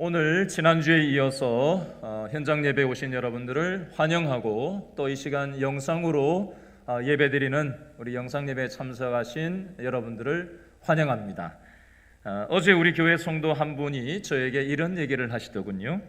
오늘 지난주에 이어서 현장 예배에 오신 여러분들을 환영하고 또 이 시간 영상으로 예배드리는 우리 영상 예배에 참석하신 여러분들을 환영합니다. 어제 우리 교회 성도 한 분이 저에게 이런 얘기를 하시더군요.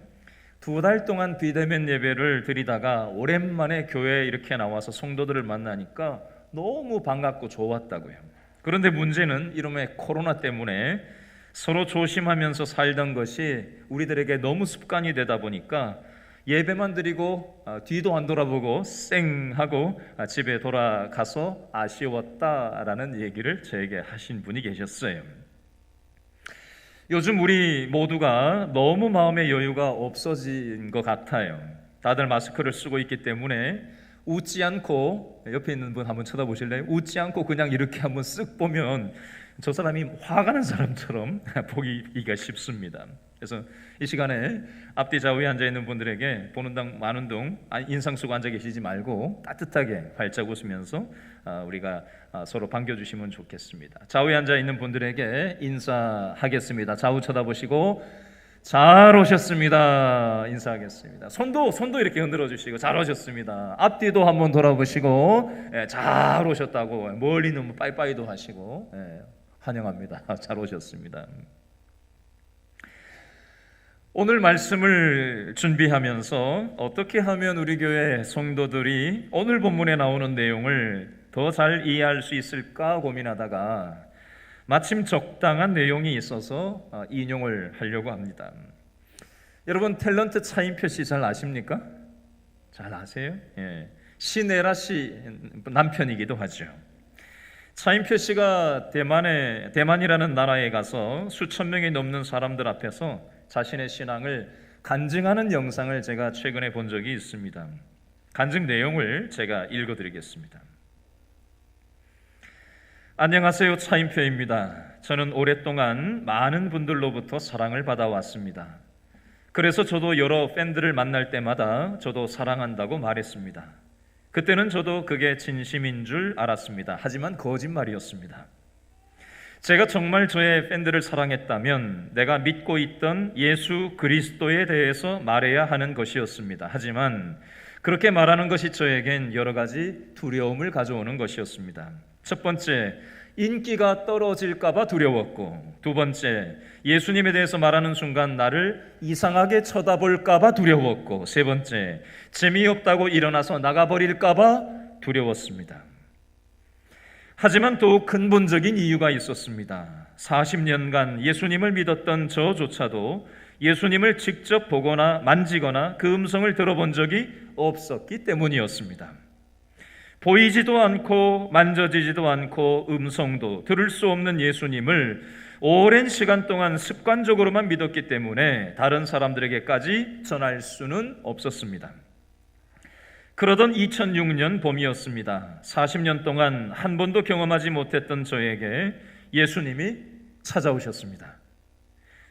2달 동안 비대면 예배를 드리다가 오랜만에 교회에 이렇게 나와서 성도들을 만나니까 너무 반갑고 좋았다고요. 그런데 문제는 이름의 코로나 때문에 서로 조심하면서 살던 것이 우리들에게 너무 습관이 되다 보니까 예배만 드리고 뒤도 안 돌아보고 쌩 하고 집에 돌아가서 아쉬웠다라는 얘기를 저에게 하신 분이 계셨어요. 요즘 우리 모두가 너무 마음의 여유가 없어진 것 같아요. 다들 마스크를 쓰고 있기 때문에 웃지 않고, 옆에 있는 분 한번 쳐다보실래요? 웃지 않고 그냥 이렇게 한번 쓱 보면 저 사람이 화가 난 사람처럼 보기가 쉽습니다. 그래서 이 시간에 앞뒤 좌우에 앉아있는 분들에게 보는 당 마는 둥 인상 쓰고 앉아 계시지 말고 따뜻하게 활짝 웃으면서 우리가 서로 반겨주시면 좋겠습니다. 좌우에 앉아있는 분들에게 인사하겠습니다. 좌우 쳐다보시고 잘 오셨습니다. 인사하겠습니다. 손도 이렇게 흔들어 주시고 잘 오셨습니다. 앞뒤도 한번 돌아보시고 잘 오셨다고, 멀리는 빠이빠이도 하시고 환영합니다. 잘 오셨습니다. 오늘 말씀을 준비하면서 어떻게 하면 우리 교회 성도들이 오늘 본문에 나오는 내용을 더 잘 이해할 수 있을까 고민하다가 마침 적당한 내용이 있어서 인용을 하려고 합니다. 여러분, 탤런트 차인표 씨 잘 아십니까? 잘 아세요? 신에라 씨 남편이기도 하죠. 차인표 씨가 대만이라는 나라에 가서 수천 명이 넘는 사람들 앞에서 자신의 신앙을 간증하는 영상을 제가 최근에 본 적이 있습니다. 간증 내용을 제가 읽어드리겠습니다. 안녕하세요, 차인표입니다. 저는 오랫동안 많은 분들로부터 사랑을 받아왔습니다. 그래서 저도 여러 팬들을 만날 때마다 저도 사랑한다고 말했습니다. 그때는 저도 그게 진심인 줄 알았습니다. 하지만 거짓말이었습니다. 제가 정말 저의 팬들을 사랑했다면 내가 믿고 있던 예수 그리스도에 대해서 말해야 하는 것이었습니다. 하지만 그렇게 말하는 것이 저에겐 여러 가지 두려움을 가져오는 것이었습니다. 첫 번째, 인기가 떨어질까 봐 두려웠고, 두 번째, 예수님에 대해서 말하는 순간 나를 이상하게 쳐다볼까 봐 두려웠고, 세 번째, 재미없다고 일어나서 나가버릴까 봐 두려웠습니다. 하지만 또 근본적인 이유가 있었습니다. 40년간 예수님을 믿었던 저조차도 예수님을 직접 보거나 만지거나 그 음성을 들어본 적이 없었기 때문이었습니다. 보이지도 않고 만져지지도 않고 음성도 들을 수 없는 예수님을 오랜 시간 동안 습관적으로만 믿었기 때문에 다른 사람들에게까지 전할 수는 없었습니다. 그러던 2006년 봄이었습니다. 40년 동안 한 번도 경험하지 못했던 저에게 예수님이 찾아오셨습니다.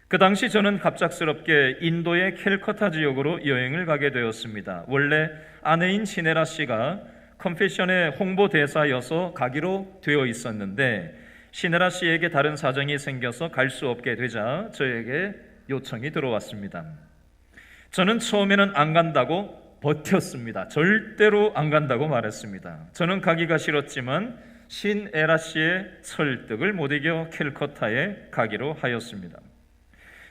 그 당시 저는 갑작스럽게 인도의 캘커타 지역으로 여행을 가게 되었습니다. 원래 아내인 시네라 씨가 컨페션의 홍보대사여서 가기로 되어 있었는데 시네라 씨에게 다른 사정이 생겨서 갈 수 없게 되자 저에게 요청이 들어왔습니다. 저는 처음에는 안 간다고 버텼습니다. 절대로 안 간다고 말했습니다. 저는 가기가 싫었지만 신에라 씨의 설득을 못 이겨 캘커타에 가기로 하였습니다.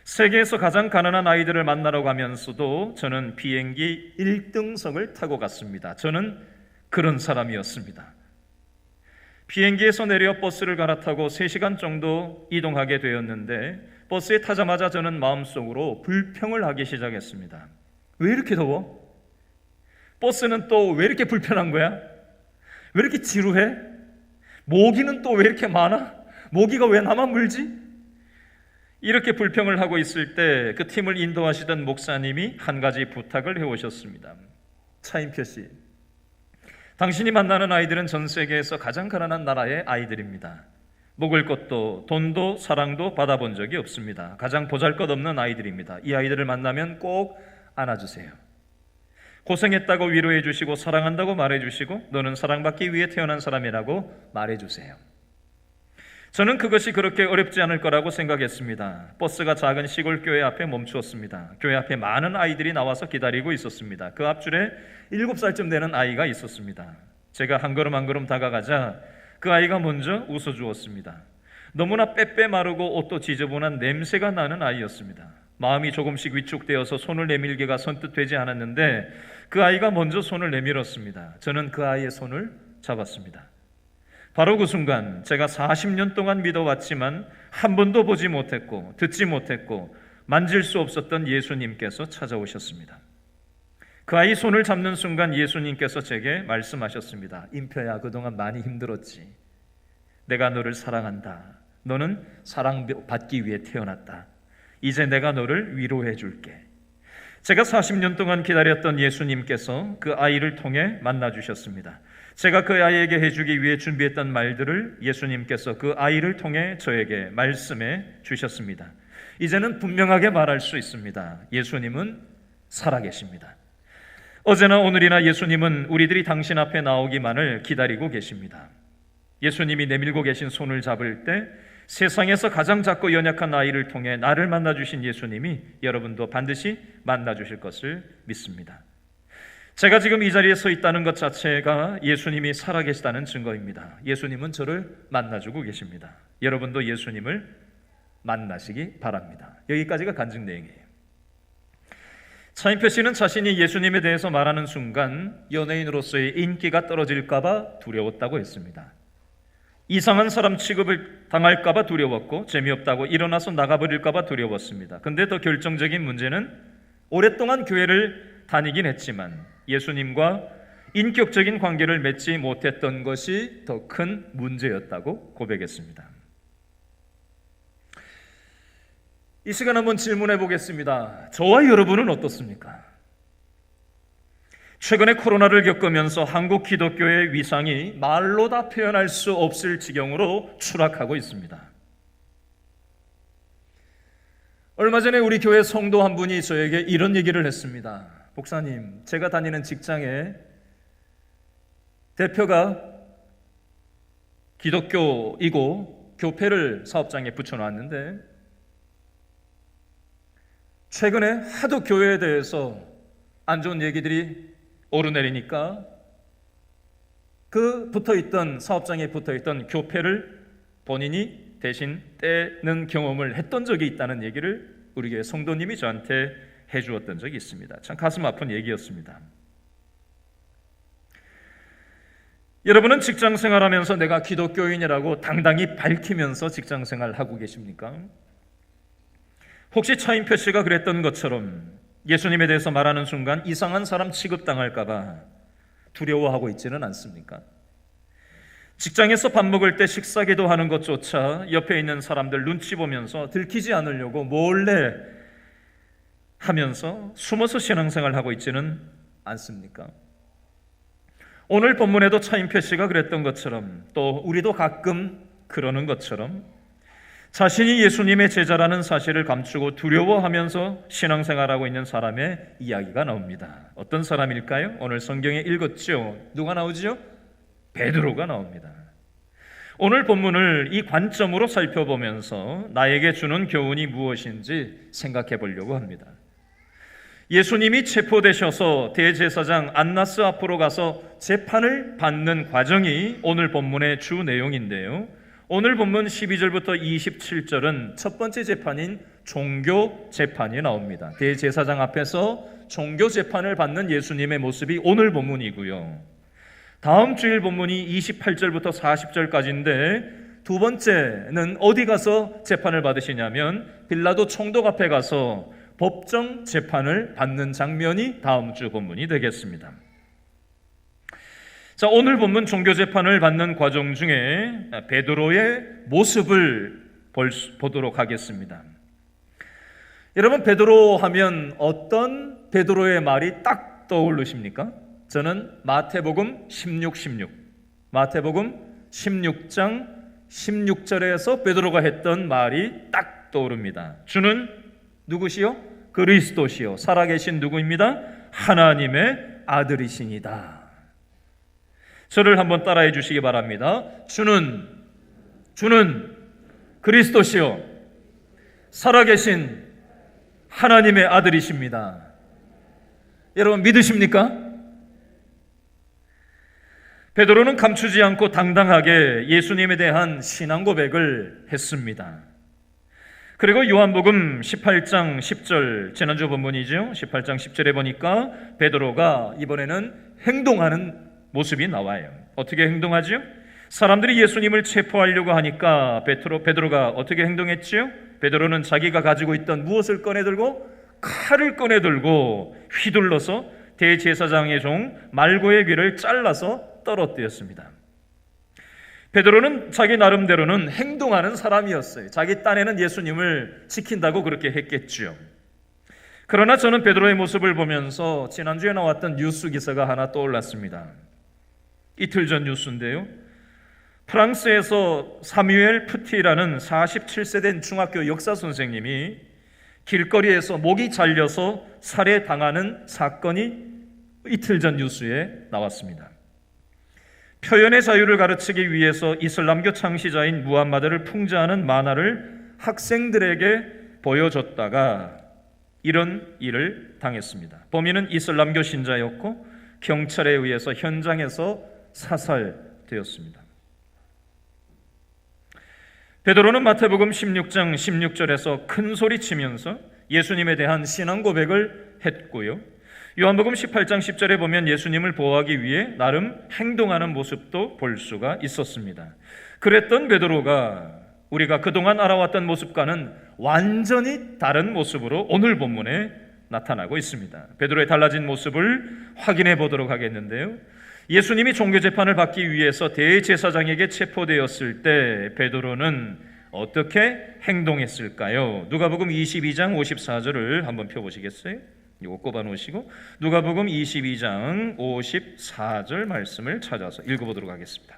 세계에서 가장 가난한 아이들을 만나러 가면서도 저는 비행기 1등석을 타고 갔습니다. 저는 그런 사람이었습니다. 비행기에서 내려 버스를 갈아타고 3시간 정도 이동하게 되었는데 버스에 타자마자 저는 마음속으로 불평을 하기 시작했습니다. 왜 이렇게 더워? 버스는 또 왜 이렇게 불편한 거야? 왜 이렇게 지루해? 모기는 또 왜 이렇게 많아? 모기가 왜 나만 물지? 이렇게 불평을 하고 있을 때 그 팀을 인도하시던 목사님이 한 가지 부탁을 해오셨습니다. 차인표 씨, 당신이 만나는 아이들은 전 세계에서 가장 가난한 나라의 아이들입니다. 먹을 것도 돈도 사랑도 받아본 적이 없습니다. 가장 보잘것없는 아이들입니다. 이 아이들을 만나면 꼭 안아주세요. 고생했다고 위로해 주시고 사랑한다고 말해 주시고 너는 사랑받기 위해 태어난 사람이라고 말해 주세요. 저는 그것이 그렇게 어렵지 않을 거라고 생각했습니다. 버스가 작은 시골 교회 앞에 멈추었습니다. 교회 앞에 많은 아이들이 나와서 기다리고 있었습니다. 그 앞줄에 7살쯤 되는 아이가 있었습니다. 제가 한 걸음 한 걸음 다가가자 그 아이가 먼저 웃어주었습니다. 너무나 빼빼 마르고 옷도 지저분한 냄새가 나는 아이였습니다. 마음이 조금씩 위축되어서 손을 내밀기가 선뜻 되지 않았는데 그 아이가 먼저 손을 내밀었습니다. 저는 그 아이의 손을 잡았습니다. 바로 그 순간 제가 40년 동안 믿어왔지만 한 번도 보지 못했고 듣지 못했고 만질 수 없었던 예수님께서 찾아오셨습니다. 그 아이 손을 잡는 순간 예수님께서 제게 말씀하셨습니다. 임표야, 그동안 많이 힘들었지. 내가 너를 사랑한다. 너는 사랑받기 위해 태어났다. 이제 내가 너를 위로해 줄게. 제가 40년 동안 기다렸던 예수님께서 그 아이를 통해 만나주셨습니다. 제가 그 아이에게 해주기 위해 준비했던 말들을 예수님께서 그 아이를 통해 저에게 말씀해 주셨습니다. 이제는 분명하게 말할 수 있습니다. 예수님은 살아계십니다. 어제나 오늘이나 예수님은 우리들이 당신 앞에 나오기만을 기다리고 계십니다. 예수님이 내밀고 계신 손을 잡을 때 세상에서 가장 작고 연약한 아이를 통해 나를 만나주신 예수님이 여러분도 반드시 만나주실 것을 믿습니다. 제가 지금 이 자리에 서 있다는 것 자체가 예수님이 살아계시다는 증거입니다. 예수님은 저를 만나주고 계십니다. 여러분도 예수님을 만나시기 바랍니다. 여기까지가 간증 내용이에요. 차인표 씨는 자신이 예수님에 대해서 말하는 순간 연예인으로서의 인기가 떨어질까 봐 두려웠다고 했습니다. 이상한 사람 취급을 당할까 봐 두려웠고 재미없다고 일어나서 나가버릴까 봐 두려웠습니다. 근데 더 결정적인 문제는 오랫동안 교회를 다니긴 했지만 예수님과 인격적인 관계를 맺지 못했던 것이 더 큰 문제였다고 고백했습니다. 이 시간 한번 질문해 보겠습니다. 저와 여러분은 어떻습니까? 최근에 코로나를 겪으면서 한국 기독교의 위상이 말로 다 표현할 수 없을 지경으로 추락하고 있습니다. 얼마 전에 우리 교회 성도 한 분이 저에게 이런 얘기를 했습니다. 목사님, 제가 다니는 직장에 대표가 기독교이고 교회를 사업장에 붙여놨는데 최근에 하도 교회에 대해서 안 좋은 얘기들이 오르내리니까 그 붙어있던 사업장에 붙어있던 교회를 본인이 대신 떼는 경험을 했던 적이 있다는 얘기를 우리 교회 성도님이 저한테 해주었던 적이 있습니다. 참 가슴 아픈 얘기였습니다. 여러분은 직장생활하면서 내가 기독교인이라고 당당히 밝히면서 직장생활하고 계십니까? 혹시 차인표 씨가 그랬던 것처럼 예수님에 대해서 말하는 순간 이상한 사람 취급당할까 봐 두려워하고 있지는 않습니까? 직장에서 밥 먹을 때 식사기도 하는 것조차 옆에 있는 사람들 눈치 보면서 들키지 않으려고 몰래 하면서 숨어서 신앙생활하고 있지는 않습니까? 오늘 본문에도 차인표 씨가 그랬던 것처럼 또 우리도 가끔 그러는 것처럼 자신이 예수님의 제자라는 사실을 감추고 두려워하면서 신앙생활하고 있는 사람의 이야기가 나옵니다. 어떤 사람일까요? 오늘 성경에 읽었죠? 누가 나오죠? 베드로가 나옵니다. 오늘 본문을 이 관점으로 살펴보면서 나에게 주는 교훈이 무엇인지 생각해 보려고 합니다. 예수님이 체포되셔서 대제사장 안나스 앞으로 가서 재판을 받는 과정이 오늘 본문의 주 내용인데요. 오늘 본문 12절부터 27절은 첫 번째 재판인 종교 재판이 나옵니다. 대제사장 앞에서 종교 재판을 받는 예수님의 모습이 오늘 본문이고요. 다음 주일 본문이 28절부터 40절까지인데 두 번째는 어디 가서 재판을 받으시냐면 빌라도 총독 앞에 가서 법정 재판을 받는 장면이 다음 주 본문이 되겠습니다. 자, 오늘 본문 종교 재판을 받는 과정 중에 베드로의 모습을 보도록 하겠습니다. 여러분, 베드로 하면 어떤 베드로의 말이 딱 떠오르십니까? 저는 마태복음 16 마태복음 16장 16절에서 베드로가 했던 말이 딱 떠오릅니다. 주는 누구시요? 그리스도시요 살아계신 누구입니다? 하나님의 아들이시니다. 저를 한번 따라해 주시기 바랍니다. 주는 그리스도시요 살아계신 하나님의 아들이십니다. 여러분 믿으십니까? 베드로는 감추지 않고 당당하게 예수님에 대한 신앙 고백을 했습니다. 그리고 요한복음 18장 10절, 지난주 본문이죠. 18장 10절에 보니까 베드로가 이번에는 행동하는 모습이 나와요. 어떻게 행동하죠? 사람들이 예수님을 체포하려고 하니까 베드로가 어떻게 행동했지요? 베드로는 자기가 가지고 있던 무엇을 꺼내들고? 칼을 꺼내들고 휘둘러서 대제사장의 종 말고의 귀를 잘라서 떨어뜨렸습니다. 베드로는 자기 나름대로는 행동하는 사람이었어요. 자기 딴에는 예수님을 지킨다고 그렇게 했겠죠. 그러나 저는 베드로의 모습을 보면서 지난주에 나왔던 뉴스 기사가 하나 떠올랐습니다. 이틀 전 뉴스인데요. 프랑스에서 사뮤엘 푸티라는 47세 된 중학교 역사 선생님이 길거리에서 목이 잘려서 살해당하는 사건이 이틀 전 뉴스에 나왔습니다. 표현의 자유를 가르치기 위해서 이슬람교 창시자인 무함마드를 풍자하는 만화를 학생들에게 보여줬다가 이런 일을 당했습니다. 범인은 이슬람교 신자였고 경찰에 의해서 현장에서 사살되었습니다. 베드로는 마태복음 16장 16절에서 큰 소리 치면서 예수님에 대한 신앙 고백을 했고요. 요한복음 18장 10절에 보면 예수님을 보호하기 위해 나름 행동하는 모습도 볼 수가 있었습니다. 그랬던 베드로가 우리가 그동안 알아왔던 모습과는 완전히 다른 모습으로 오늘 본문에 나타나고 있습니다. 베드로의 달라진 모습을 확인해 보도록 하겠는데요. 예수님이 종교재판을 받기 위해서 대제사장에게 체포되었을 때 베드로는 어떻게 행동했을까요? 누가복음 22장 54절을 한번 펴보시겠어요? 이거 꼽아 놓으시고 누가복음 22장 54절 말씀을 찾아서 읽어보도록 하겠습니다.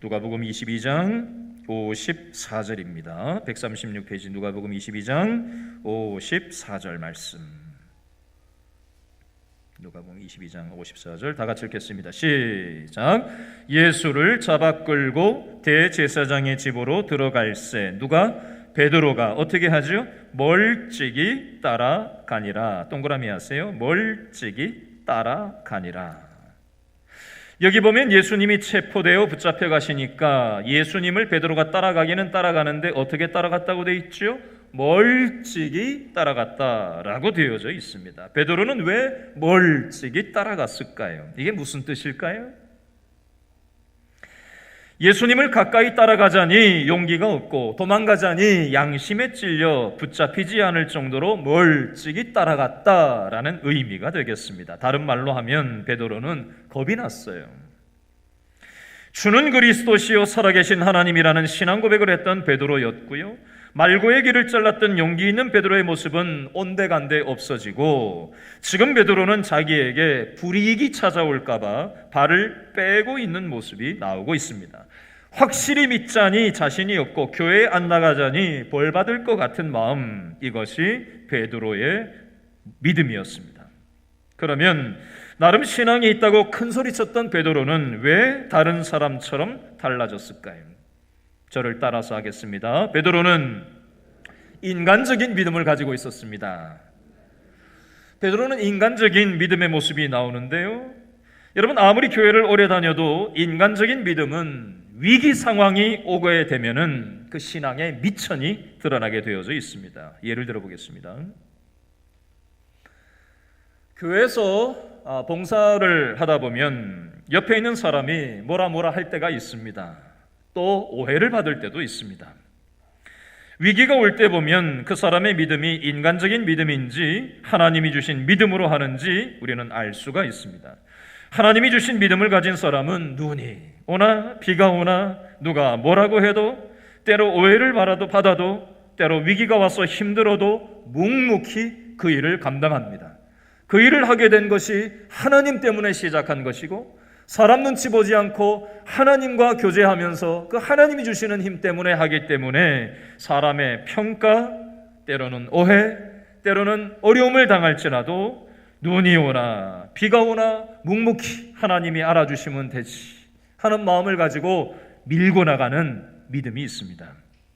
누가복음 22장 54절입니다. 136페이지 누가복음 22장 54절 말씀. 누가복음 22장 54절 다 같이 읽겠습니다. 시작. 예수를 잡아 끌고 대제사장의 집으로 들어갈새 누가? 베드로가 어떻게 하죠? 멀찍이 따라가니라. 동그라미 하세요. 멀찍이 따라가니라. 여기 보면 예수님이 체포되어 붙잡혀 가시니까 예수님을 베드로가 따라가기는 따라가는데 어떻게 따라갔다고 되어 있죠? 멀찍이 따라갔다라고 되어져 있습니다. 베드로는 왜 멀찍이 따라갔을까요? 이게 무슨 뜻일까요? 예수님을 가까이 따라가자니 용기가 없고 도망가자니 양심에 찔려 붙잡히지 않을 정도로 멀찍이 따라갔다라는 의미가 되겠습니다. 다른 말로 하면 베드로는 겁이 났어요. 주는 그리스도시요 살아계신 하나님이라는 신앙 고백을 했던 베드로였고요. 말고의 길을 잘랐던 용기 있는 베드로의 모습은 온데간데 없어지고 지금 베드로는 자기에게 불이익이 찾아올까 봐 발을 빼고 있는 모습이 나오고 있습니다. 확실히 믿자니 자신이 없고 교회에 안 나가자니 벌 받을 것 같은 마음, 이것이 베드로의 믿음이었습니다. 그러면 나름 신앙이 있다고 큰 소리쳤던 베드로는 왜 다른 사람처럼 달라졌을까요? 저를 따라서 하겠습니다. 베드로는 인간적인 믿음을 가지고 있었습니다. 베드로는 인간적인 믿음의 모습이 나오는데요. 여러분 아무리 교회를 오래 다녀도 인간적인 믿음은 위기 상황이 오게 되면은 그 신앙의 미천이 드러나게 되어져 있습니다. 예를 들어 보겠습니다. 교회에서 봉사를 하다 보면 옆에 있는 사람이 뭐라 할 때가 있습니다. 또 오해를 받을 때도 있습니다. 위기가 올 때 보면 그 사람의 믿음이 인간적인 믿음인지 하나님이 주신 믿음으로 하는지 우리는 알 수가 있습니다. 하나님이 주신 믿음을 가진 사람은 눈이 오나 비가 오나 누가 뭐라고 해도 때로 오해를 받아도 때로 위기가 와서 힘들어도 묵묵히 그 일을 감당합니다. 그 일을 하게 된 것이 하나님 때문에 시작한 것이고 사람 눈치 보지 않고 하나님과 교제하면서 그 하나님이 주시는 힘 때문에 하기 때문에 사람의 평가, 때로는 오해, 때로는 어려움을 당할지라도 눈이 오나 비가 오나 묵묵히 하나님이 알아주시면 되지 하는 마음을 가지고 밀고 나가는 믿음이 있습니다.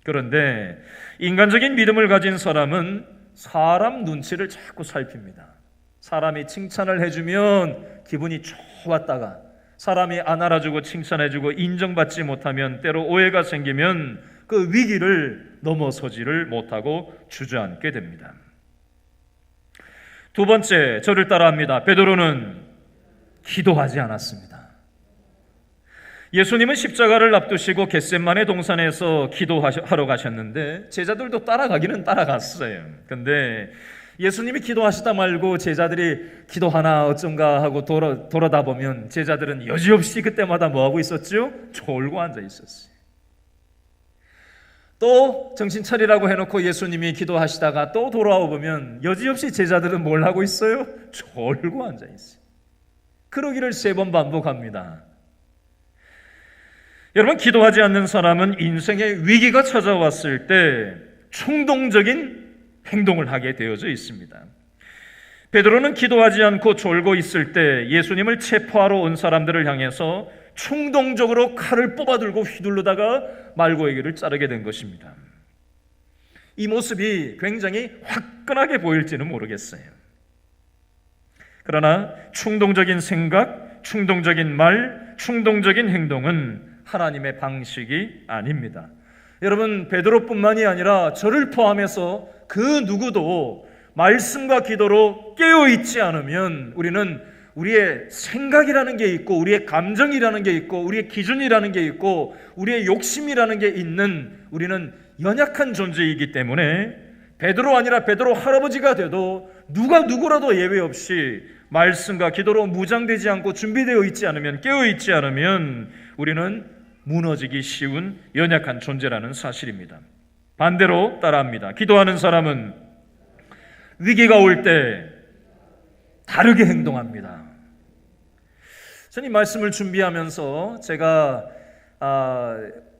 그런데 인간적인 믿음을 가진 사람은 사람 눈치를 자꾸 살핍니다. 사람이 칭찬을 해주면 기분이 좋았다가 사람이 안 알아주고 칭찬해주고 인정받지 못하면 때로 오해가 생기면 그 위기를 넘어서지를 못하고 주저앉게 됩니다. 두 번째, 저를 따라합니다. 베드로는 기도하지 않았습니다. 예수님은 십자가를 앞두시고 겟세마네 동산에서 기도하러 가셨는데 제자들도 따라가기는 따라갔어요. 근데 예수님이 기도하시다 말고 제자들이 기도하나 어쩐가 하고 돌아다 보면 제자들은 여지없이 그때마다 뭐하고 있었죠? 졸고 앉아 있었어요. 또 정신 차리라고 해놓고 예수님이 기도하시다가 또 돌아와 보면 여지없이 제자들은 뭘 하고 있어요? 졸고 앉아 있어요. 그러기를 3번 반복합니다. 여러분, 기도하지 않는 사람은 인생의 위기가 찾아왔을 때 충동적인 행동을 하게 되어져 있습니다. 베드로는 기도하지 않고 졸고 있을 때 예수님을 체포하러 온 사람들을 향해서 충동적으로 칼을 뽑아들고 휘둘르다가 말고에게를 자르게 된 것입니다. 이 모습이 굉장히 화끈하게 보일지는 모르겠어요. 그러나 충동적인 생각, 충동적인 말, 충동적인 행동은 하나님의 방식이 아닙니다. 여러분, 베드로뿐만이 아니라 저를 포함해서 그 누구도 말씀과 기도로 깨어있지 않으면 우리는 우리의 생각이라는 게 있고 우리의 감정이라는 게 있고 우리의 기준이라는 게 있고 우리의 욕심이라는 게 있는 우리는 연약한 존재이기 때문에 베드로 아니라 베드로 할아버지가 돼도 누가 누구라도 예외 없이 말씀과 기도로 무장되지 않고 준비되어 있지 않으면 깨어있지 않으면 우리는 무너지기 쉬운 연약한 존재라는 사실입니다. 반대로 따라합니다. 기도하는 사람은 위기가 올 때 다르게 행동합니다. 저는 이 말씀을 준비하면서 제가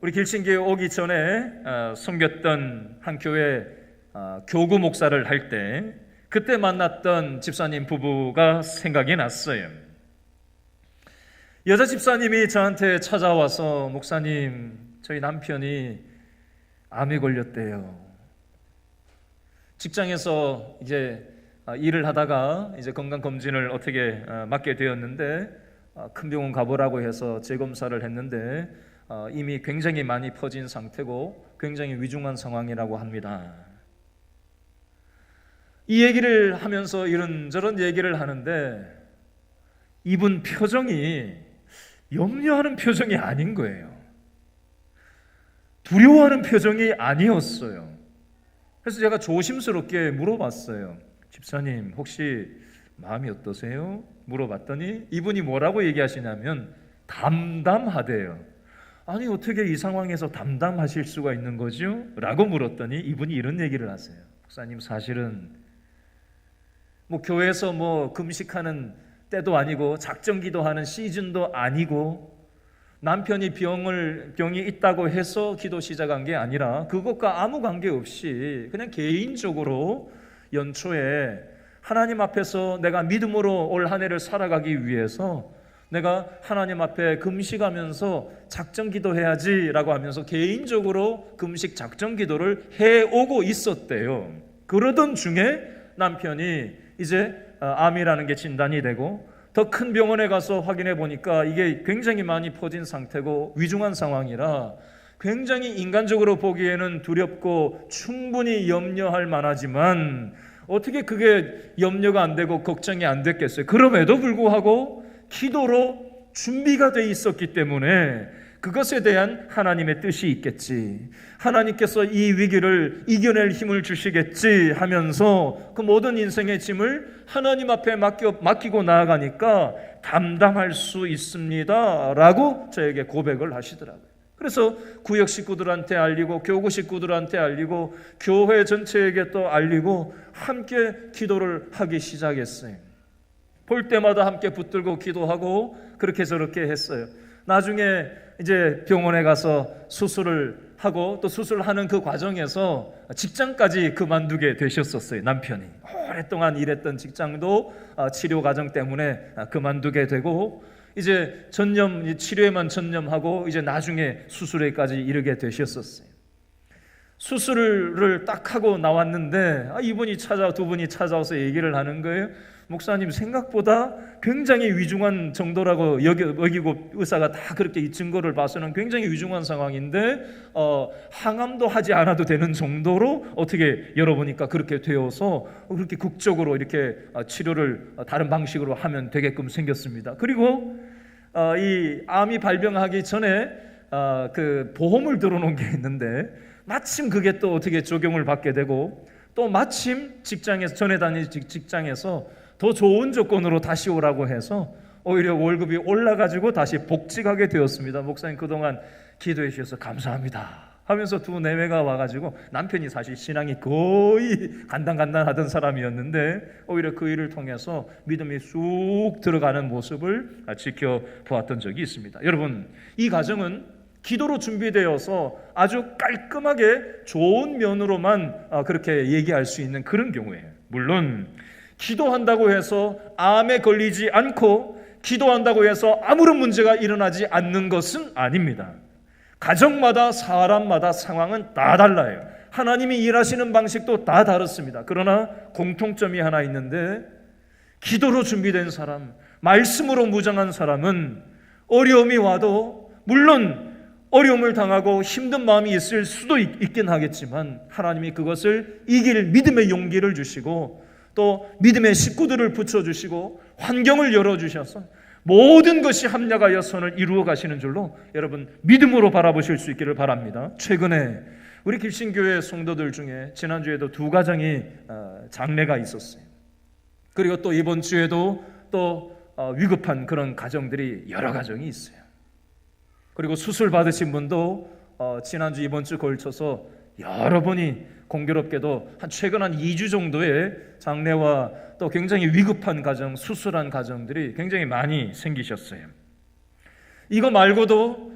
우리 길신교회 오기 전에 섬겼던 한 교회 교구 목사를 할 때 그때 만났던 집사님 부부가 생각이 났어요. 여자 집사님이 저한테 찾아와서 목사님, 저희 남편이 암에 걸렸대요. 직장에서 이제 일을 하다가 이제 건강검진을 어떻게 맡게 되었는데 큰 병원 가보라고 해서 재검사를 했는데 이미 굉장히 많이 퍼진 상태고 굉장히 위중한 상황이라고 합니다. 이 얘기를 하면서 이런저런 얘기를 하는데 이분 표정이 염려하는 표정이 아닌 거예요. 두려워하는 표정이 아니었어요. 그래서 제가 조심스럽게 물어봤어요. 집사님, 혹시 마음이 어떠세요? 물어봤더니 이분이 뭐라고 얘기하시냐면 담담하대요. 아니, 어떻게 이 상황에서 담담하실 수가 있는 거죠? 라고 물었더니 이분이 이런 얘기를 하세요. 목사님, 사실은 교회에서 금식하는 때도 아니고 작정기도하는 시즌도 아니고 남편이 병이 있다고 해서 기도 시작한 게 아니라 그것과 아무 관계없이 그냥 개인적으로 연초에 하나님 앞에서 내가 믿음으로 올 한 해를 살아가기 위해서 내가 하나님 앞에 금식하면서 작정기도해야지라고 하면서 개인적으로 금식 작정기도를 해오고 있었대요. 그러던 중에 남편이 이제 암이라는 게 진단이 되고 더 큰 병원에 가서 확인해 보니까 이게 굉장히 많이 퍼진 상태고 위중한 상황이라 굉장히 인간적으로 보기에는 두렵고 충분히 염려할 만하지만 어떻게 그게 염려가 안 되고 걱정이 안 됐겠어요. 그럼에도 불구하고 기도로 준비가 돼 있었기 때문에 그것에 대한 하나님의 뜻이 있겠지, 하나님께서 이 위기를 이겨낼 힘을 주시겠지 하면서 그 모든 인생의 짐을 하나님 앞에 맡기고 나아가니까 담당할 수 있습니다 라고 저에게 고백을 하시더라고요. 그래서 구역 식구들한테 알리고 교구 식구들한테 알리고 교회 전체에게 또 알리고 함께 기도를 하기 시작했어요. 볼 때마다 함께 붙들고 기도하고 그렇게 저렇게 했어요. 나중에 이제 병원에 가서 수술을 하고 또 수술하는 그 과정에서 직장까지 그만두게 되셨었어요. 남편이 오랫동안 일했던 직장도 치료 과정 때문에 그만두게 되고 이제 치료에만 전념하고 이제 나중에 수술에까지 이르게 되셨었어요. 수술을 딱 하고 나왔는데 이분이 두 분이 찾아와서 얘기를 하는 거예요. 목사님, 생각보다 굉장히 위중한 정도라고 여기고 의사가 다 그렇게 이 증거를 봐서는 굉장히 위중한 상황인데 항암도 하지 않아도 되는 정도로 어떻게 열어보니까 그렇게 되어서 그렇게 극적으로 이렇게 치료를 다른 방식으로 하면 되게끔 생겼습니다. 그리고 이 암이 발병하기 전에 그 보험을 들어놓은 게 있는데 마침 그게 또 어떻게 적용을 받게 되고 또 마침 직장에서 전에 다니는 직장에서 더 좋은 조건으로 다시 오라고 해서 오히려 월급이 올라가지고 다시 복직하게 되었습니다. 목사님, 그동안 기도해 주셔서 감사합니다 하면서 두 내외가 와가지고, 남편이 사실 신앙이 거의 간당간당하던 사람이었는데 오히려 그 일을 통해서 믿음이 쑥 들어가는 모습을 지켜보았던 적이 있습니다. 여러분, 이 가정은 기도로 준비되어서 아주 깔끔하게 좋은 면으로만 그렇게 얘기할 수 있는 그런 경우예요. 물론 기도한다고 해서 암에 걸리지 않고 기도한다고 해서 아무런 문제가 일어나지 않는 것은 아닙니다. 가정마다 사람마다 상황은 다 달라요. 하나님이 일하시는 방식도 다 다릅니다. 그러나 공통점이 하나 있는데, 기도로 준비된 사람, 말씀으로 무장한 사람은 어려움이 와도, 물론 어려움을 당하고 힘든 마음이 있을 수도 있긴 하겠지만 하나님이 그것을 이길 믿음의 용기를 주시고 또 믿음의 식구들을 붙여주시고 환경을 열어주셔서 모든 것이 합력하여 선을 이루어 가시는 줄로 여러분 믿음으로 바라보실 수 있기를 바랍니다. 최근에 우리 길신교회 성도들 중에 지난주에도 두 가정이 장례가 있었어요. 그리고 또 이번 주에도 또 위급한 그런 가정들이 여러 가정이 있어요. 그리고 수술 받으신 분도 지난주 이번 주 걸쳐서 여러 분이 공교롭게도 최근 한 2주 정도의 장례와 또 굉장히 위급한 가정, 수술한 가정들이 굉장히 많이 생기셨어요. 이거 말고도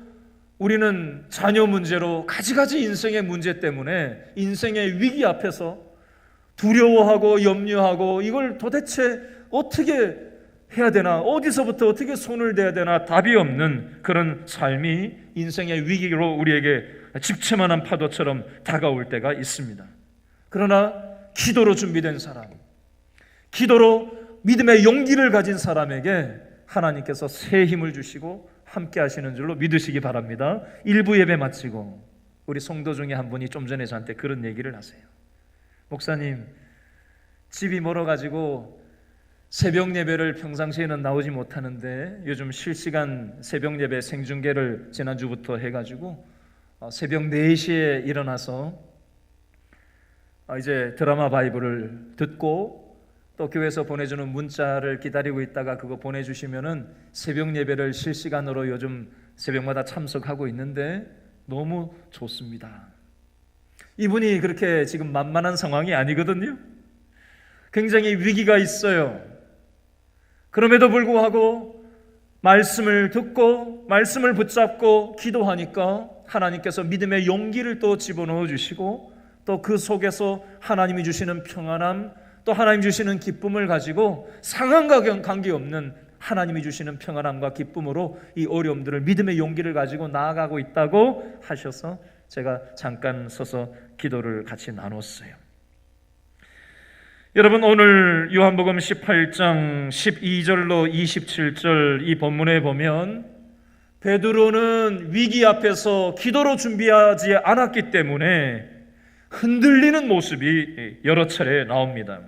우리는 자녀 문제로 가지가지 인생의 문제 때문에 인생의 위기 앞에서 두려워하고 염려하고 이걸 도대체 어떻게 해야 되나, 어디서부터 어떻게 손을 대야 되나 답이 없는 그런 삶이 인생의 위기로 우리에게 집채만한 파도처럼 다가올 때가 있습니다. 그러나 기도로 준비된 사람, 기도로 믿음의 용기를 가진 사람에게 하나님께서 새 힘을 주시고 함께 하시는 줄로 믿으시기 바랍니다. 1부 예배 마치고 우리 성도 중에 한 분이 좀 전에 저한테 그런 얘기를 하세요. 목사님, 집이 멀어가지고 새벽 예배를 평상시에는 나오지 못하는데 요즘 실시간 새벽 예배 생중계를 지난주부터 해가지고 새벽 4시에 일어나서 이제 드라마 바이블을 듣고 또 교회에서 보내주는 문자를 기다리고 있다가 그거 보내주시면은 새벽 예배를 실시간으로 요즘 새벽마다 참석하고 있는데 너무 좋습니다. 이분이 그렇게 지금 만만한 상황이 아니거든요. 굉장히 위기가 있어요. 그럼에도 불구하고 말씀을 듣고 말씀을 붙잡고 기도하니까 하나님께서 믿음의 용기를 또 집어넣어 주시고 또 그 속에서 하나님이 주시는 평안함, 또 하나님 주시는 기쁨을 가지고 상황과 관계없는 하나님이 주시는 평안함과 기쁨으로 이 어려움들을 믿음의 용기를 가지고 나아가고 있다고 하셔서 제가 잠깐 서서 기도를 같이 나눴어요. 여러분, 오늘 요한복음 18장 12절로 27절 이 본문에 보면 베드로는 위기 앞에서 기도로 준비하지 않았기 때문에 흔들리는 모습이 여러 차례 나옵니다.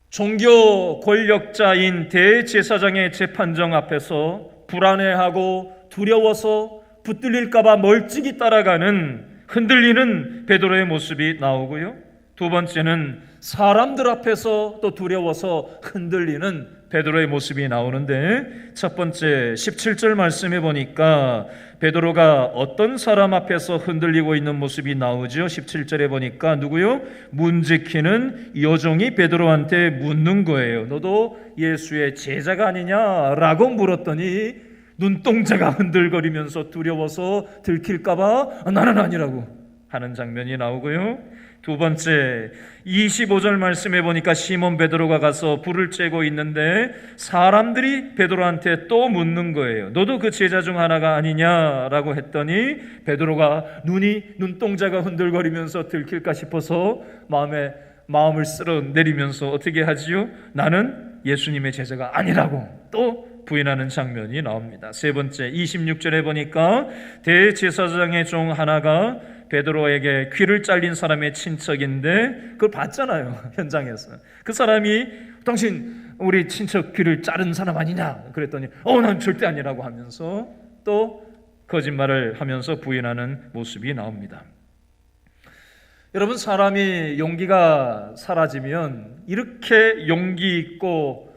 종교 권력자인 대제사장의 재판정 앞에서 불안해하고 두려워서 붙들릴까 봐 멀찍이 따라가는 흔들리는 베드로의 모습이 나오고요. 두 번째는 사람들 앞에서 또 두려워서 흔들리는 베드로의 모습이 나오는데, 첫 번째 17절 말씀해 보니까 베드로가 어떤 사람 앞에서 흔들리고 있는 모습이 나오죠. 17절에 보니까 누구요? 문지키는 여종이 베드로한테 묻는 거예요. 너도 예수의 제자가 아니냐라고 물었더니 눈동자가 흔들거리면서 두려워서 들킬까 봐 나는 아니라고. 하는 장면이 나오고요. 두 번째, 25절 말씀해 보니까 시몬 베드로가 가서 불을 쬐고 있는데 사람들이 베드로한테 또 묻는 거예요. 너도 그 제자 중 하나가 아니냐라고 했더니 베드로가 눈동자가 흔들거리면서 들킬까 싶어서 마음을 쓸어 내리면서 어떻게 하지요? 나는 예수님의 제자가 아니라고 또 부인하는 장면이 나옵니다. 세 번째, 26절에 보니까 대제사장의 종 하나가 베드로에게 귀를 잘린 사람의 친척인데 그걸 봤잖아요, 현장에서. 그 사람이 당신 우리 친척 귀를 자른 사람 아니냐 그랬더니 난 절대 아니라고 하면서 또 거짓말을 하면서 부인하는 모습이 나옵니다. 여러분, 사람이 용기가 사라지면 이렇게 용기 있고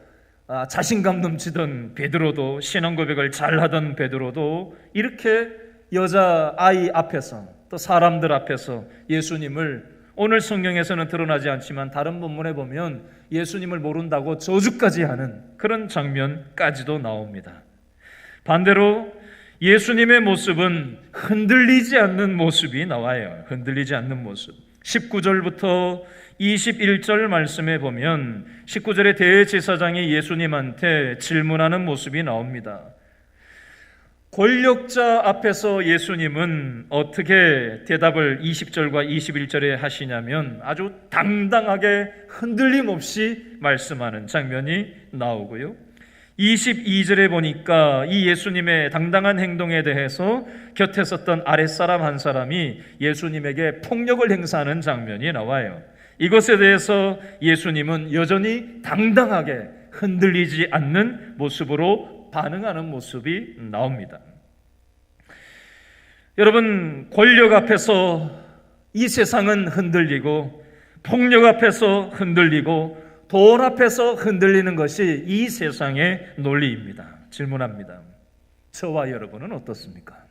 자신감 넘치던 베드로도, 신앙 고백을 잘하던 베드로도 이렇게 여자아이 앞에서 또 사람들 앞에서 예수님을, 오늘 성경에서는 드러나지 않지만 다른 본문에 보면 예수님을 모른다고 저주까지 하는 그런 장면까지도 나옵니다. 반대로 예수님의 모습은 흔들리지 않는 모습이 나와요. 흔들리지 않는 모습. 19절부터 21절 말씀에 보면 19절에 대제사장이 예수님한테 질문하는 모습이 나옵니다. 권력자 앞에서 예수님은 어떻게 대답을 20절과 21절에 하시냐면 아주 당당하게 흔들림 없이 말씀하는 장면이 나오고요. 22절에 보니까 이 예수님의 당당한 행동에 대해서 곁에 섰던 아랫사람 한 사람이 예수님에게 폭력을 행사하는 장면이 나와요. 이것에 대해서 예수님은 여전히 당당하게 흔들리지 않는 모습으로 반응하는 모습이 나옵니다. 여러분, 권력 앞에서 이 세상은 흔들리고 폭력 앞에서 흔들리고 돈 앞에서 흔들리는 것이 이 세상의 논리입니다. 질문합니다. 저와 여러분은 어떻습니까?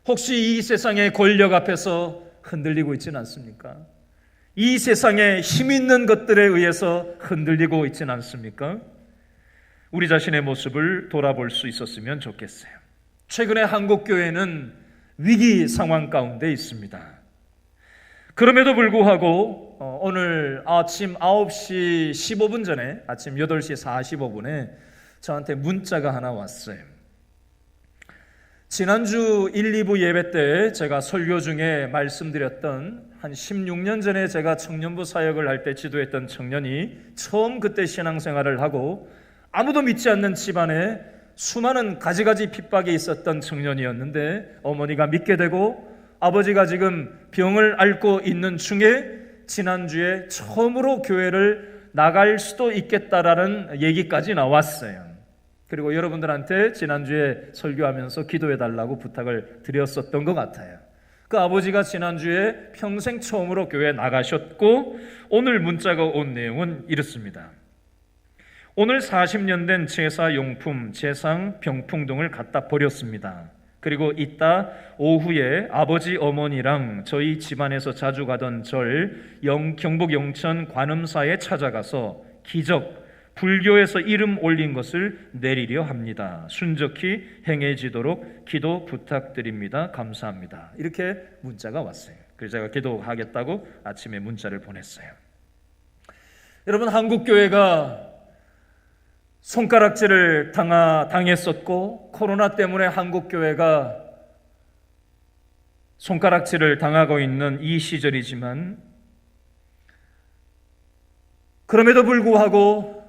혹시 이 세상의 권력 앞에서 흔들리고 있지는 않습니까? 이 세상에 힘 있는 것들에 의해서 흔들리고 있지는 않습니까? 우리 자신의 모습을 돌아볼 수 있었으면 좋겠어요. 최근에 한국교회는 위기 상황 가운데 있습니다. 그럼에도 불구하고 오늘 아침 9시 15분 전에 아침 8시 45분에 저한테 문자가 하나 왔어요. 지난주 1, 2부 예배 때 제가 설교 중에 말씀드렸던 한 16년 전에 제가 청년부 사역을 할 때 지도했던 청년이 처음 그때 신앙생활을 하고 아무도 믿지 않는 집안에 수많은 가지가지 핍박이 있었던 청년이었는데 어머니가 믿게 되고 아버지가 지금 병을 앓고 있는 중에 지난주에 처음으로 교회를 나갈 수도 있겠다라는 얘기까지 나왔어요. 그리고 여러분들한테 지난주에 설교하면서 기도해달라고 부탁을 드렸었던 것 같아요. 그 아버지가 지난주에 평생 처음으로 교회에 나가셨고 오늘 문자가 온 내용은 이렇습니다. 오늘 40년 된 제사용품, 제상, 병풍 등을 갖다 버렸습니다. 그리고 이따 오후에 아버지 어머니랑 저희 집안에서 자주 가던 절 경북 영천 관음사에 찾아가서 기적, 불교에서 이름 올린 것을 내리려 합니다. 순적히 행해지도록 기도 부탁드립니다. 감사합니다. 이렇게 문자가 왔어요. 그래서 제가 기도하겠다고 아침에 문자를 보냈어요. 여러분, 한국교회가 손가락질을 당했었고 코로나 때문에 한국교회가 손가락질을 당하고 있는 이 시절이지만 그럼에도 불구하고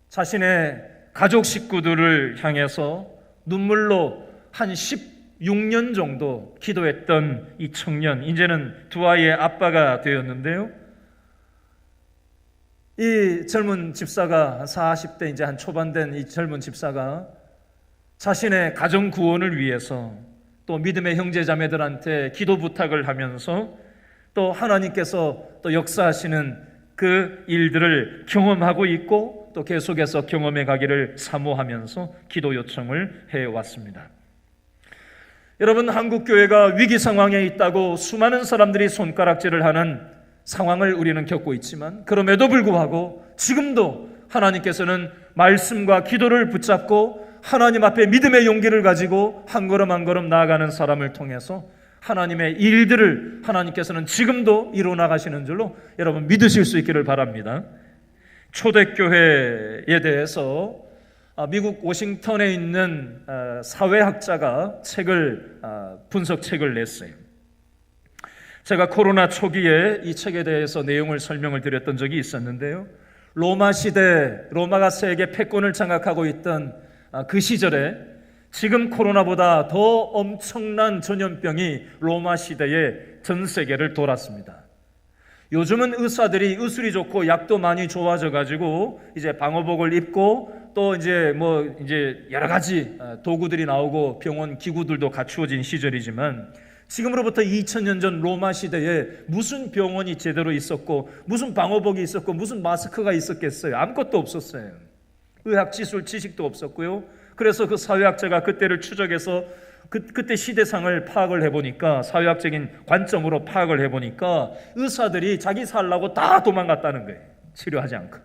자신의 가족 식구들을 향해서 눈물로 한 16년 정도 기도했던 이 청년, 이제는 두 아이의 아빠가 되었는데요. 이 젊은 집사가 40대 이제 한 초반 된 이 젊은 집사가 자신의 가정 구원을 위해서 또 믿음의 형제 자매들한테 기도 부탁을 하면서 또 하나님께서 또 역사하시는 그 일들을 경험하고 있고 또 계속해서 경험해 가기를 사모하면서 기도 요청을 해왔습니다. 여러분, 한국교회가 위기 상황에 있다고 수많은 사람들이 손가락질을 하는 상황을 우리는 겪고 있지만 그럼에도 불구하고 지금도 하나님께서는 말씀과 기도를 붙잡고 하나님 앞에 믿음의 용기를 가지고 한 걸음 한 걸음 나아가는 사람을 통해서 하나님의 일들을 하나님께서는 지금도 이루어 나가시는 줄로 여러분 믿으실 수 있기를 바랍니다. 초대교회에 대해서 미국 워싱턴에 있는 사회학자가 분석책을 냈어요. 제가 코로나 초기에 이 책에 대해서 내용을 설명을 드렸던 적이 있었는데요. 로마 시대, 로마가 세계 패권을 장악하고 있던 그 시절에 지금 코로나보다 더 엄청난 전염병이 로마 시대에 전 세계를 돌았습니다. 요즘은 의사들이 의술이 좋고 약도 많이 좋아져 가지고 이제 방호복을 입고 또 이제 여러 가지 도구들이 나오고 병원 기구들도 갖추어진 시절이지만 지금으로부터 2000년 전 로마 시대에 무슨 병원이 제대로 있었고 무슨 방호복이 있었고 무슨 마스크가 있었겠어요? 아무것도 없었어요. 의학 기술 지식도 없었고요. 그래서 그 사회학자가 그때를 추적해서 그때 시대상을 파악을 해보니까, 사회학적인 관점으로 파악을 해보니까 의사들이 자기 살라고 다 도망갔다는 거예요. 치료하지 않고.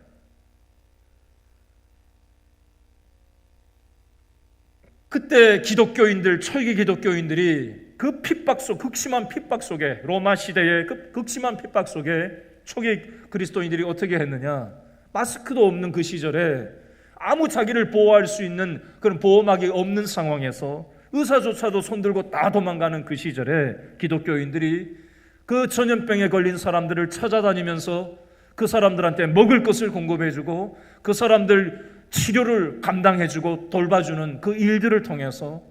그때 기독교인들, 초기 기독교인들이 그 핍박 속, 극심한 핍박 속에, 로마 시대의 그 극심한 핍박 속에 초기 그리스도인들이 어떻게 했느냐? 마스크도 없는 그 시절에 아무 자기를 보호할 수 있는 그런 보호막이 없는 상황에서 의사조차도 손들고 다 도망가는 그 시절에 기독교인들이 그 전염병에 걸린 사람들을 찾아다니면서 그 사람들한테 먹을 것을 공급해주고 그 사람들 치료를 감당해주고 돌봐주는 그 일들을 통해서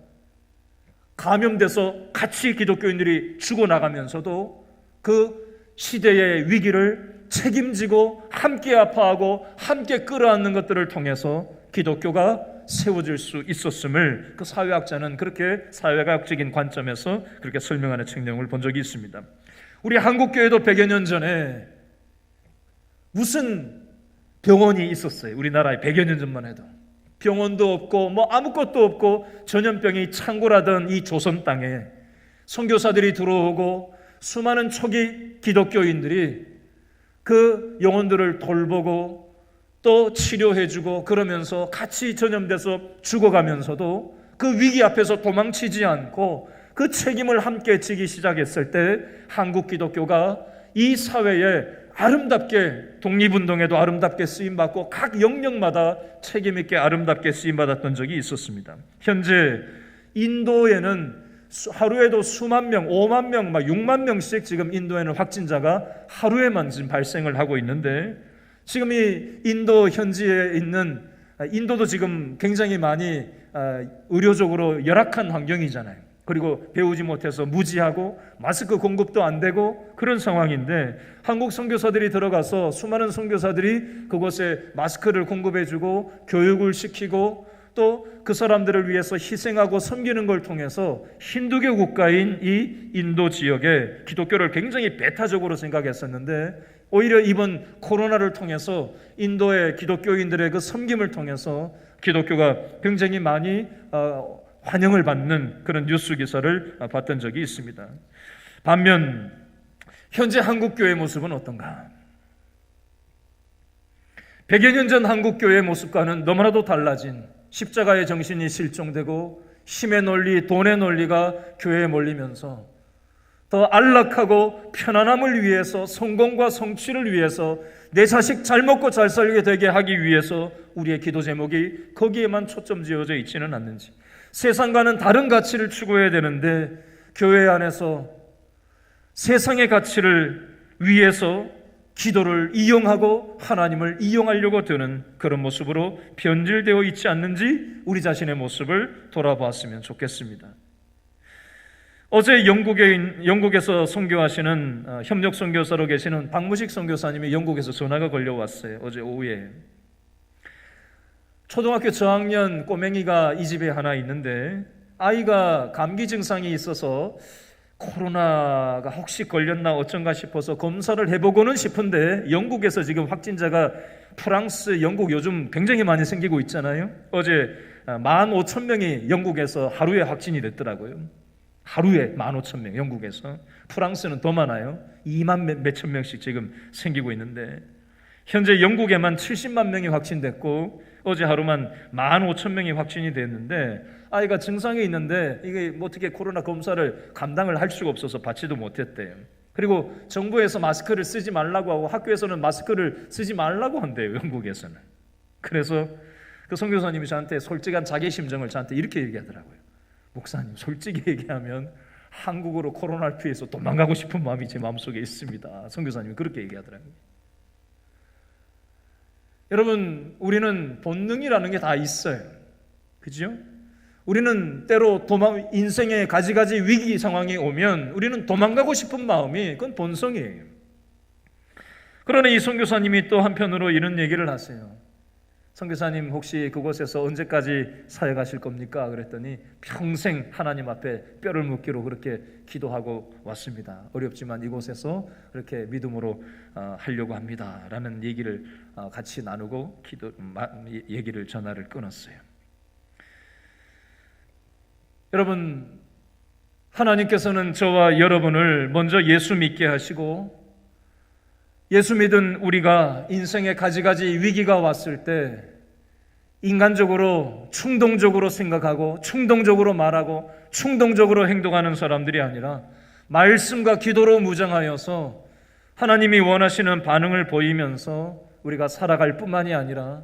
감염돼서 같이 기독교인들이 죽어나가면서도 그 시대의 위기를 책임지고 함께 아파하고 함께 끌어안는 것들을 통해서 기독교가 세워질 수 있었음을 그 사회학자는 그렇게 사회학적인 관점에서 그렇게 설명하는 책 내용을 본 적이 있습니다. 우리 한국교회도 100여 년 전에 무슨 병원이 있었어요. 우리나라에 100여 년 전만 해도 병원도 없고 아무것도 없고 전염병이 창궐하던 이 조선 땅에 선교사들이 들어오고 수많은 초기 기독교인들이 그 영혼들을 돌보고 또 치료해주고 그러면서 같이 전염돼서 죽어가면서도 그 위기 앞에서 도망치지 않고 그 책임을 함께 지기 시작했을 때 한국 기독교가 이 사회에 아름답게, 독립운동에도 아름답게 쓰임받고 각 영역마다 책임있게 아름답게 쓰임받았던 적이 있었습니다. 현재 인도에는 하루에도 수만 명, 5만 명, 6만 명씩 지금 인도에는 확진자가 하루에만 지금 발생을 하고 있는데, 지금 이 인도 현지에 있는, 인도도 지금 굉장히 많이 의료적으로 열악한 환경이잖아요. 그리고 배우지 못해서 무지하고 마스크 공급도 안 되고 그런 상황인데, 한국 선교사들이 들어가서 수많은 선교사들이 그곳에 마스크를 공급해주고 교육을 시키고 또 그 사람들을 위해서 희생하고 섬기는 걸 통해서 힌두교 국가인 이 인도 지역에 기독교를 굉장히 배타적으로 생각했었는데, 오히려 이번 코로나를 통해서 인도의 기독교인들의 그 섬김을 통해서 기독교가 굉장히 많이 환영을 받는 그런 뉴스 기사를 봤던 적이 있습니다. 반면 현재 한국교회의 모습은 어떤가? 100여 년 전 한국교회의 모습과는 너무나도 달라진, 십자가의 정신이 실종되고 힘의 논리, 돈의 논리가 교회에 몰리면서 더 안락하고 편안함을 위해서, 성공과 성취를 위해서, 내 자식 잘 먹고 잘 살게 되게 하기 위해서 우리의 기도 제목이 거기에만 초점 지어져 있지는 않는지, 세상과는 다른 가치를 추구해야 되는데 교회 안에서 세상의 가치를 위해서 기도를 이용하고 하나님을 이용하려고 드는 그런 모습으로 변질되어 있지 않는지 우리 자신의 모습을 돌아보았으면 좋겠습니다. 어제 영국에서 선교하시는 협력 선교사로 계시는 박무식 선교사님이 영국에서 전화가 걸려왔어요. 어제 오후에. 초등학교 저학년 꼬맹이가 이 집에 하나 있는데 아이가 감기 증상이 있어서 코로나가 혹시 걸렸나 어쩐가 싶어서 검사를 해보고는 싶은데, 영국에서 지금 확진자가 프랑스, 영국 요즘 굉장히 많이 생기고 있잖아요. 어제 15,000명이 영국에서 하루에 확진이 됐더라고요. 하루에 15,000명, 영국에서. 프랑스는 더 많아요. 2만 몇천 명씩 지금 생기고 있는데, 현재 영국에만 70만 명이 확진됐고 어제 하루만 15,000명이 확진이 됐는데 아이가 증상이 있는데 이게 뭐 어떻게 코로나 검사를 감당을 할 수가 없어서 받지도 못했대요. 그리고 정부에서 마스크를 쓰지 말라고 하고 학교에서는 마스크를 쓰지 말라고 한대요, 영국에서는. 그래서 그 선교사님이 저한테 솔직한 자기 심정을 저한테 이렇게 얘기하더라고요. 목사님, 솔직히 얘기하면 한국으로 코로나를 피해서 도망가고 싶은 마음이 제 마음속에 있습니다. 선교사님이 그렇게 얘기하더라고요. 여러분, 우리는 본능이라는 게 다 있어요. 그죠? 우리는 때로 인생의 가지가지 위기 상황이 오면 우리는 도망가고 싶은 마음이 그건 본성이에요. 그러나 이 선교사님이 또 한편으로 이런 얘기를 하세요. 선교사님, 혹시 그곳에서 언제까지 사역하실 겁니까? 그랬더니 평생 하나님 앞에 뼈를 묻기로 그렇게 기도하고 왔습니다. 어렵지만 이곳에서 그렇게 믿음으로 하려고 합니다 라는 얘기를 같이 나누고 얘기를 전화를 끊었어요. 여러분, 하나님께서는 저와 여러분을 먼저 예수 믿게 하시고 예수 믿은 우리가 인생의 가지가지 위기가 왔을 때 인간적으로 충동적으로 생각하고 충동적으로 말하고 충동적으로 행동하는 사람들이 아니라 말씀과 기도로 무장하여서 하나님이 원하시는 반응을 보이면서 우리가 살아갈 뿐만이 아니라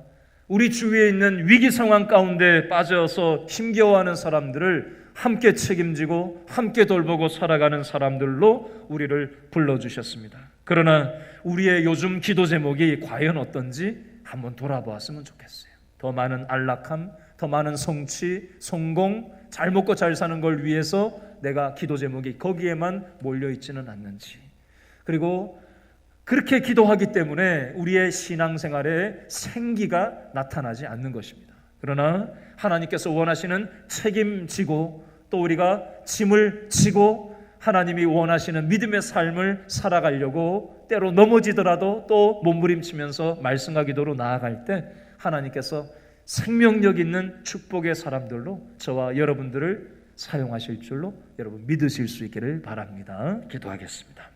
우리 주위에 있는 위기 상황 가운데 빠져서 힘겨워하는 사람들을 함께 책임지고 함께 돌보고 살아가는 사람들로 우리를 불러주셨습니다. 그러나 우리의 요즘 기도 제목이 과연 어떤지 한번 돌아보았으면 좋겠어요. 더 많은 안락함, 더 많은 성취, 성공, 잘 먹고 잘 사는 걸 위해서 내가 기도 제목이 거기에만 몰려있지는 않는지, 그리고 그렇게 기도하기 때문에 우리의 신앙생활에 생기가 나타나지 않는 것입니다. 그러나 하나님께서 원하시는 책임지고 또 우리가 짐을 지고 하나님이 원하시는 믿음의 삶을 살아가려고 때로 넘어지더라도 또 몸부림치면서 말씀과 기도로 나아갈 때 하나님께서 생명력 있는 축복의 사람들로 저와 여러분들을 사용하실 줄로 여러분 믿으실 수 있기를 바랍니다. 기도하겠습니다.